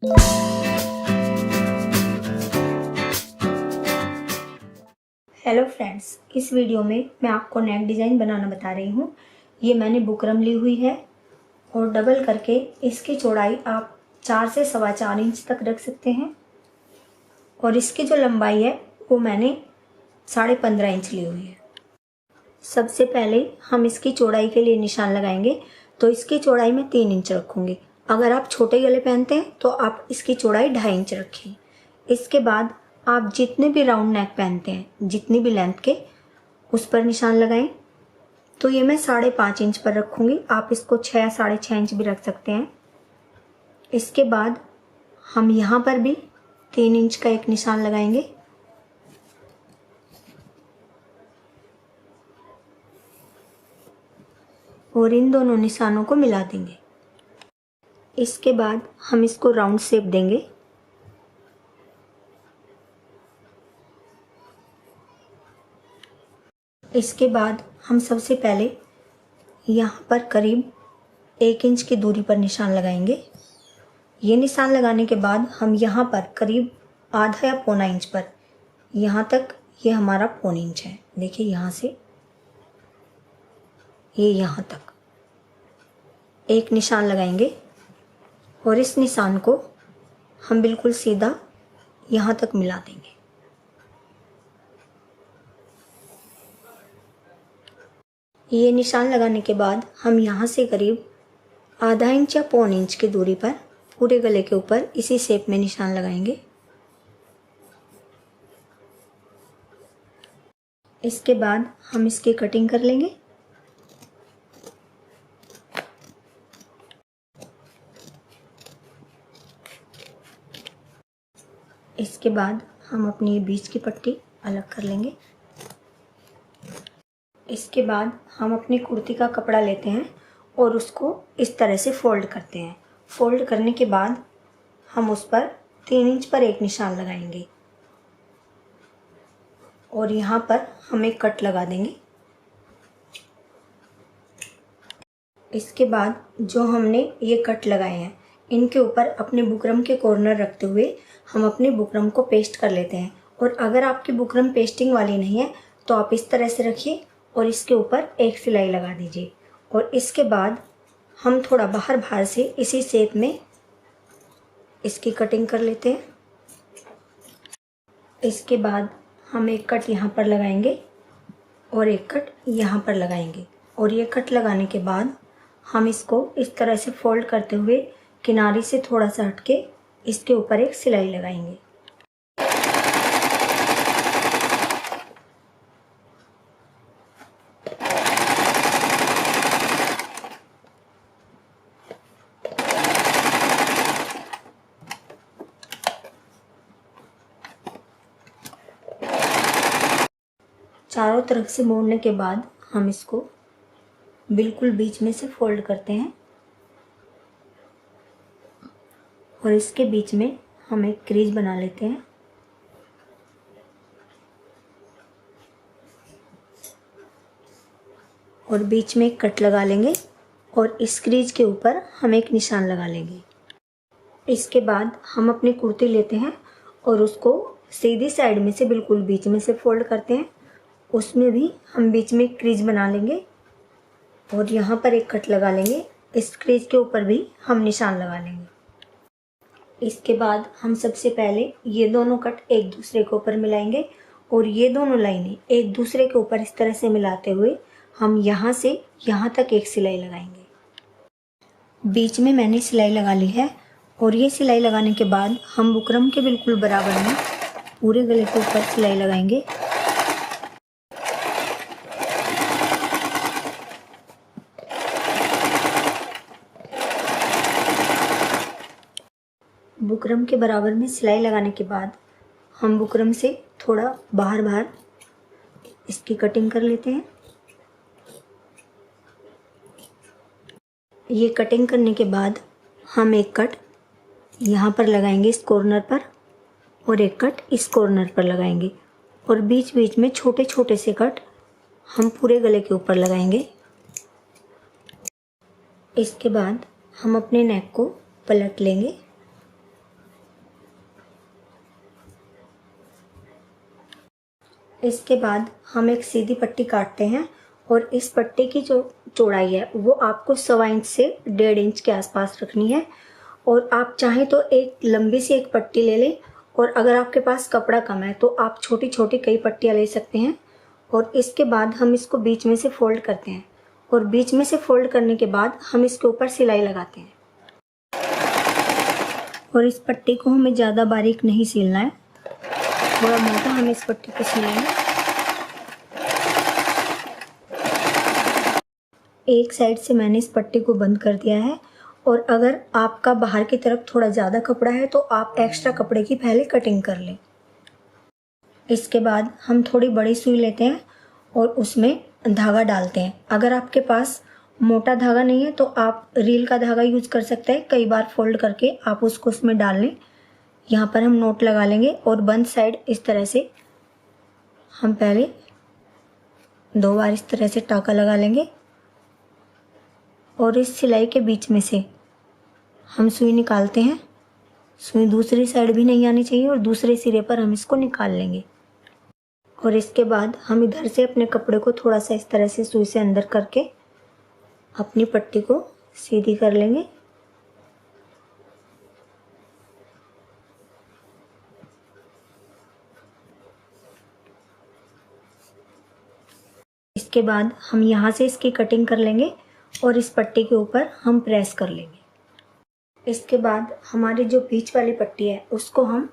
Hello friends, इस video में मैं आपको नेक डिज़ाइन बनाना बता रही हूँ। ये मैंने बुकरम ली हुई है और डबल करके इसकी चौड़ाई आप 4 से 4.25 इंच तक रख सकते हैं और इसकी जो लंबाई है वो मैंने 15.5 इंच ली हुई है। सबसे पहले हम इसकी चौड़ाई के लिए निशान लगाएंगे, तो इसकी चौड़ाई मैं 3 इंच रखूँगी। अगर आप छोटे गले पहनते हैं तो आप इसकी चौड़ाई 2.5 इंच रखें। इसके बाद आप जितने भी राउंड नेक पहनते हैं, जितनी भी लेंथ के, उस पर निशान लगाएं। तो ये मैं 5.5 इंच पर रखूँगी, आप इसको 6-6.5 इंच भी रख सकते हैं। इसके बाद हम यहाँ पर भी 3 इंच का एक निशान लगाएंगे और इन दोनों निशानों को मिला देंगे। इसके बाद हम इसको राउंड शेप देंगे। इसके बाद हम सबसे पहले यहाँ पर करीब 1 इंच की दूरी पर निशान लगाएंगे। ये निशान लगाने के बाद हम यहाँ पर करीब आधा या पौना इंच पर, यहाँ तक ये हमारा पौना इंच है, देखिए यहाँ से ये यहाँ तक एक निशान लगाएंगे और इस निशान को हम बिल्कुल सीधा यहाँ तक मिला देंगे। ये निशान लगाने के बाद हम यहाँ से करीब आधा इंच या पौन इंच की दूरी पर पूरे गले के ऊपर इसी शेप में निशान लगाएंगे। इसके बाद हम इसकी कटिंग कर लेंगे। इसके बाद हम अपनी बीच की पट्टी अलग कर लेंगे। इसके बाद हम अपनी कुर्ती का कपड़ा लेते हैं और उसको इस तरह से फोल्ड करते हैं। फोल्ड करने के बाद हम उस पर 3 इंच पर एक निशान लगाएंगे और यहाँ पर हम एक कट लगा देंगे। इसके बाद जो हमने ये कट लगाए हैं, इनके ऊपर अपने बुकरम के कॉर्नर रखते हुए हम अपने बुकरम को पेस्ट कर लेते हैं। और अगर आपकी बुकरम पेस्टिंग वाली नहीं है तो आप इस तरह से रखिए और इसके ऊपर एक सिलाई लगा दीजिए। और इसके बाद हम थोड़ा बाहर से इसी शेप में इसकी कटिंग कर लेते हैं। इसके बाद हम एक कट यहाँ पर लगाएंगे और एक कट यहाँ पर लगाएंगे और ये कट लगाने के बाद हम इसको इस तरह से फोल्ड करते हुए किनारे से थोड़ा सा हटके इसके ऊपर एक सिलाई लगाएंगे। चारों तरफ से मोड़ने के बाद हम इसको बिल्कुल बीच में से फोल्ड करते हैं और इसके बीच में हम एक क्रीज बना लेते हैं। और बीच में एक कट लगा लेंगे और इस क्रीज के ऊपर हम एक निशान लगा लेंगे। इसके बाद हम अपनी कुर्ती लेते हैं और उसको सीधी साइड में से बिल्कुल बीच में से फोल्ड करते हैं। उसमें भी हम बीच में एक क्रीज बना लेंगे और यहाँ पर एक कट लगा लेंगे। इस क्रीज के ऊपर भी हम निशान लगा लेंगे। इसके बाद हम सबसे पहले ये दोनों कट एक दूसरे के ऊपर मिलाएंगे और ये दोनों लाइनें एक दूसरे के ऊपर इस तरह से मिलाते हुए हम यहाँ से यहाँ तक एक सिलाई लगाएंगे। बीच में मैंने सिलाई लगा ली है और ये सिलाई लगाने के बाद हम बुकरम के बिल्कुल बराबर में पूरे गले के ऊपर सिलाई लगाएंगे। बुकरम के बराबर में सिलाई लगाने के बाद हम बुकरम से थोड़ा बाहर इसकी कटिंग कर लेते हैं। ये कटिंग करने के बाद हम एक कट यहाँ पर लगाएंगे इस कॉर्नर पर और एक कट इस कॉर्नर पर लगाएंगे और बीच बीच में छोटे छोटे से कट हम पूरे गले के ऊपर लगाएंगे। इसके बाद हम अपने नेक को पलट लेंगे इसके बाद हम एक सीधी पट्टी काटते हैं और इस पट्टी की जो चौड़ाई है वो आपको 1.25 इंच से 1.5 इंच के आसपास रखनी है। और आप चाहें तो एक लंबी सी एक पट्टी ले लें, और अगर आपके पास कपड़ा कम है तो आप छोटी छोटी कई पट्टियाँ ले सकते हैं। और इसके बाद हम इसको बीच में से फोल्ड करते हैं, और बीच में से फोल्ड करने के बाद हम इसके ऊपर सिलाई लगाते हैं। और इस पट्टी को हमें ज़्यादा बारीक नहीं सिलना है, थोड़ा मोटा हम इस पट्टी को सिलेंगे। एक साइड से मैंने इस पट्टी को बंद कर दिया है, और अगर आपका बाहर की तरफ थोड़ा ज़्यादा कपड़ा है तो आप एक्स्ट्रा कपड़े की पहले कटिंग कर लें। इसके बाद हम थोड़ी बड़ी सुई लेते हैं और उसमें धागा डालते हैं। अगर आपके पास मोटा धागा नहीं है तो आप रील का धागा यूज़ कर सकते हैं। कई बार फोल्ड करके आप उसको उसमें डाल लें। यहाँ पर हम नोट लगा लेंगे और बंद साइड इस तरह से हम पहले 2 बार इस तरह से टाँका लगा लेंगे, और इस सिलाई के बीच में से हम सुई निकालते हैं। सुई दूसरी साइड भी नहीं आनी चाहिए, और दूसरे सिरे पर हम इसको निकाल लेंगे। और इसके बाद हम इधर से अपने कपड़े को थोड़ा सा इस तरह से सुई से अंदर करके अपनी पट्टी को सीधी कर लेंगे। इसके बाद हम यहाँ से इसकी कटिंग कर लेंगे और इस पट्टी के ऊपर हम प्रेस कर लेंगे। इसके बाद हमारी जो बीच वाली पट्टी है उसको हम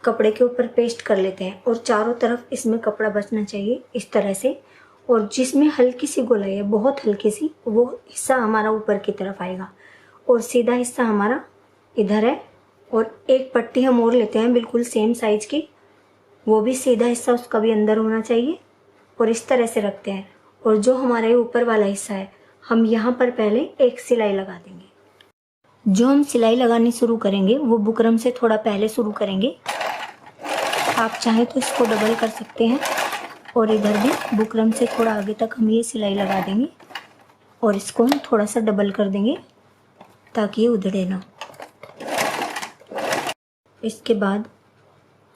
कपड़े के ऊपर पेस्ट कर लेते हैं, और चारों तरफ इसमें कपड़ा बचना चाहिए इस तरह से। और जिसमें हल्की सी गोलाई है, बहुत हल्की सी, वो हिस्सा हमारा ऊपर की तरफ आएगा और सीधा हिस्सा हमारा इधर है। और एक पट्टी हम और लेते हैं बिल्कुल सेम साइज की, वो भी सीधा हिस्सा उसका भी अंदर होना चाहिए, और इस तरह से रखते हैं। और जो हमारा ऊपर वाला हिस्सा है हम यहाँ पर पहले एक सिलाई लगा देंगे। जो हम सिलाई लगानी शुरू करेंगे वो बुकरम से थोड़ा पहले शुरू करेंगे। आप चाहें तो इसको डबल कर सकते हैं, और इधर भी बुकरम से थोड़ा आगे तक हम ये सिलाई लगा देंगे, और इसको हम थोड़ा सा डबल कर देंगे ताकि ये उधड़े ना। इसके बाद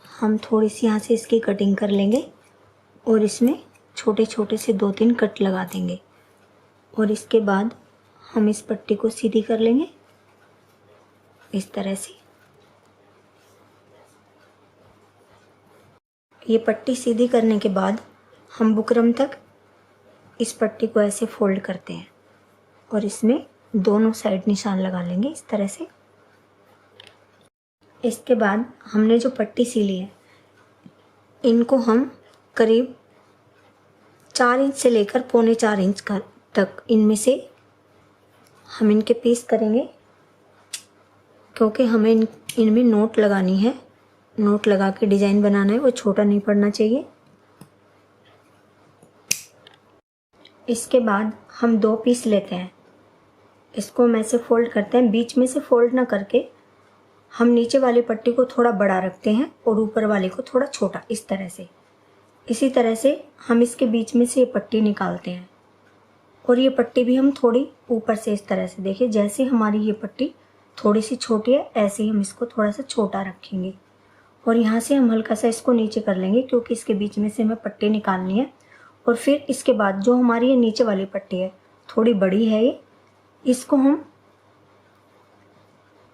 हम थोड़ी सी यहाँ से इसकी कटिंग कर लेंगे, और इसमें छोटे छोटे से 2-3 कट लगा देंगे। और इसके बाद हम इस पट्टी को सीधी कर लेंगे इस तरह से। ये पट्टी सीधी करने के बाद हम बुकरम तक इस पट्टी को ऐसे फोल्ड करते हैं, और इसमें दोनों साइड निशान लगा लेंगे इस तरह से। इसके बाद हमने जो पट्टी सिली है इनको हम करीब 4 इंच से लेकर 3.25 इंच तक इनमें से हम इनके पीस करेंगे, क्योंकि हमें इनमें नोट लगानी है। नोट लगा के डिज़ाइन बनाना है, वो छोटा नहीं पड़ना चाहिए। इसके बाद हम 2 पीस लेते हैं, इसको हम ऐसे फोल्ड करते हैं। बीच में से फोल्ड ना करके हम नीचे वाली पट्टी को थोड़ा बड़ा रखते हैं और ऊपर वाले को थोड़ा छोटा, इस तरह से। इसी तरह से हम इसके बीच में से ये पट्टी निकालते हैं, और ये पट्टी भी हम थोड़ी ऊपर से इस तरह से, देखिए जैसे हमारी ये पट्टी थोड़ी सी छोटी है ऐसे ही हम इसको थोड़ा सा छोटा रखेंगे। और यहाँ से हम हल्का सा इसको नीचे कर लेंगे, क्योंकि इसके बीच में से हमें पट्टी निकालनी है। और फिर इसके बाद जो हमारी ये नीचे वाली पट्टी है थोड़ी बड़ी है, ये इसको हम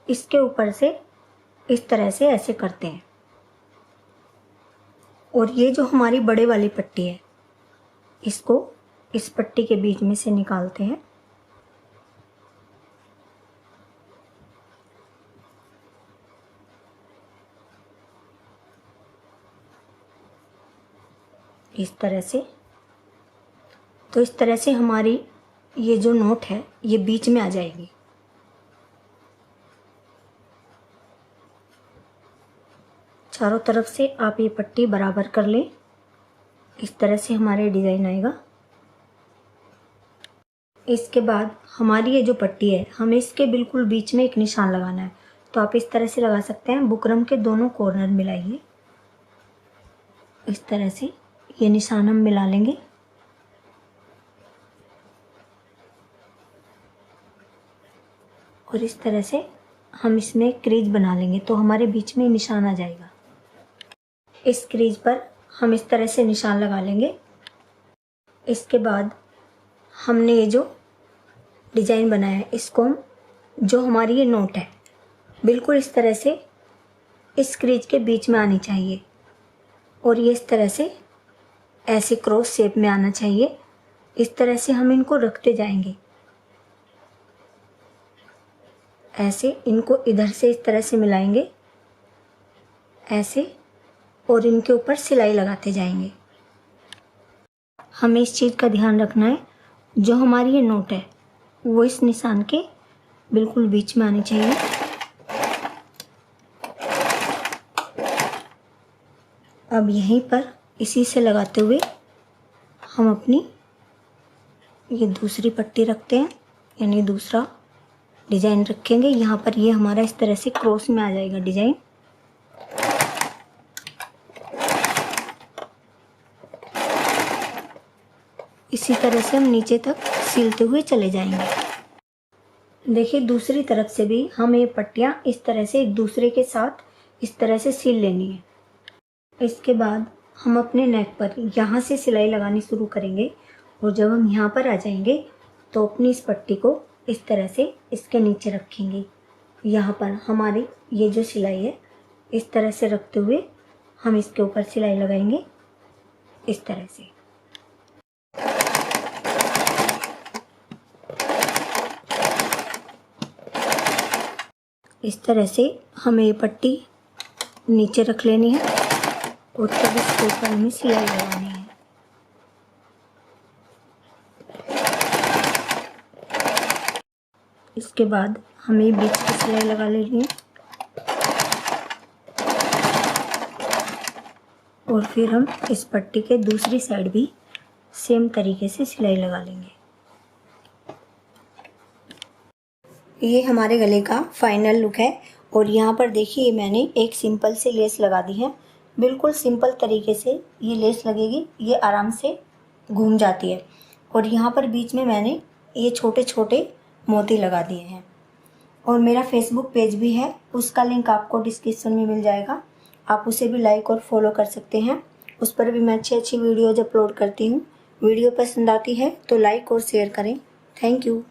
इसके ऊपर से इस तरह से ऐसे करते हैं। और ये जो हमारी बड़े वाली पट्टी है इसको इस पट्टी के बीच में से निकालते हैं। इस तरह से। तो इस तरह से हमारी ये जो नोट है ये बीच में आ जाएगी। चारों तरफ से आप ये पट्टी बराबर कर लें, इस तरह से हमारे डिज़ाइन आएगा। इसके बाद हमारी ये जो पट्टी है हमें इसके बिल्कुल बीच में एक निशान लगाना है, तो आप इस तरह से लगा सकते हैं। बुकरम के दोनों कॉर्नर मिलाइए, इस तरह से ये निशान हम मिला लेंगे। और इस तरह से हम इसमें क्रीज बना लेंगे, तो हमारे बीच में निशान आ जाएगा। इस क्रीज पर हम इस तरह से निशान लगा लेंगे। इसके बाद हमने ये जो डिज़ाइन बनाया है इसको हम, जो हमारी ये नोट है बिल्कुल इस तरह से इस क्रीज के बीच में आनी चाहिए और ये इस तरह से ऐसे क्रॉस शेप में आना चाहिए। इस तरह से हम इनको रखते जाएंगे, ऐसे इनको इधर से इस तरह से मिलाएंगे ऐसे, और इनके ऊपर सिलाई लगाते जाएंगे। हमें इस चीज़ का ध्यान रखना है, जो हमारी ये नोट है वो इस निशान के बिल्कुल बीच में आनी चाहिए। अब यहीं पर इसी से लगाते हुए हम अपनी ये दूसरी पट्टी रखते हैं, यानी दूसरा डिज़ाइन रखेंगे। यहाँ पर ये हमारा इस तरह से क्रॉस में आ जाएगा डिज़ाइन। इसी तरह से हम नीचे तक सिलते हुए चले जाएंगे। देखिए दूसरी तरफ से भी हम ये पट्टियाँ इस तरह से एक दूसरे के साथ इस तरह से सिल लेनी है। इसके बाद हम अपने नेक पर यहाँ से सिलाई लगानी शुरू करेंगे और जब हम यहाँ पर आ जाएंगे तो अपनी इस पट्टी को इस तरह से इसके नीचे रखेंगे। यहाँ पर हमारी ये जो सिलाई है इस तरह से रखते हुए हम इसके ऊपर सिलाई लगाएंगे इस तरह से। इस तरह से हमें ये पट्टी नीचे रख लेनी है और तब इसके ऊपर हमें सिलाई लगानी है। इसके बाद हमें बीच की सिलाई लगा लेनी है और फिर हम इस पट्टी के दूसरी साइड भी सेम तरीके से सिलाई लगा लेंगे। ये हमारे गले का फाइनल लुक है और यहाँ पर देखिए मैंने एक सिंपल सी लेस लगा दी है। बिल्कुल सिंपल तरीके से ये लेस लगेगी, ये आराम से घूम जाती है। और यहाँ पर बीच में मैंने ये छोटे छोटे मोती लगा दिए हैं। और मेरा फेसबुक पेज भी है, उसका लिंक आपको डिस्क्रिप्शन में मिल जाएगा, आप उसे भी लाइक और फॉलो कर सकते हैं। उस पर भी मैं अच्छी अच्छी वीडियोज अपलोड करती हूँ। वीडियो पसंद आती है तो लाइक और शेयर करें। Thank you.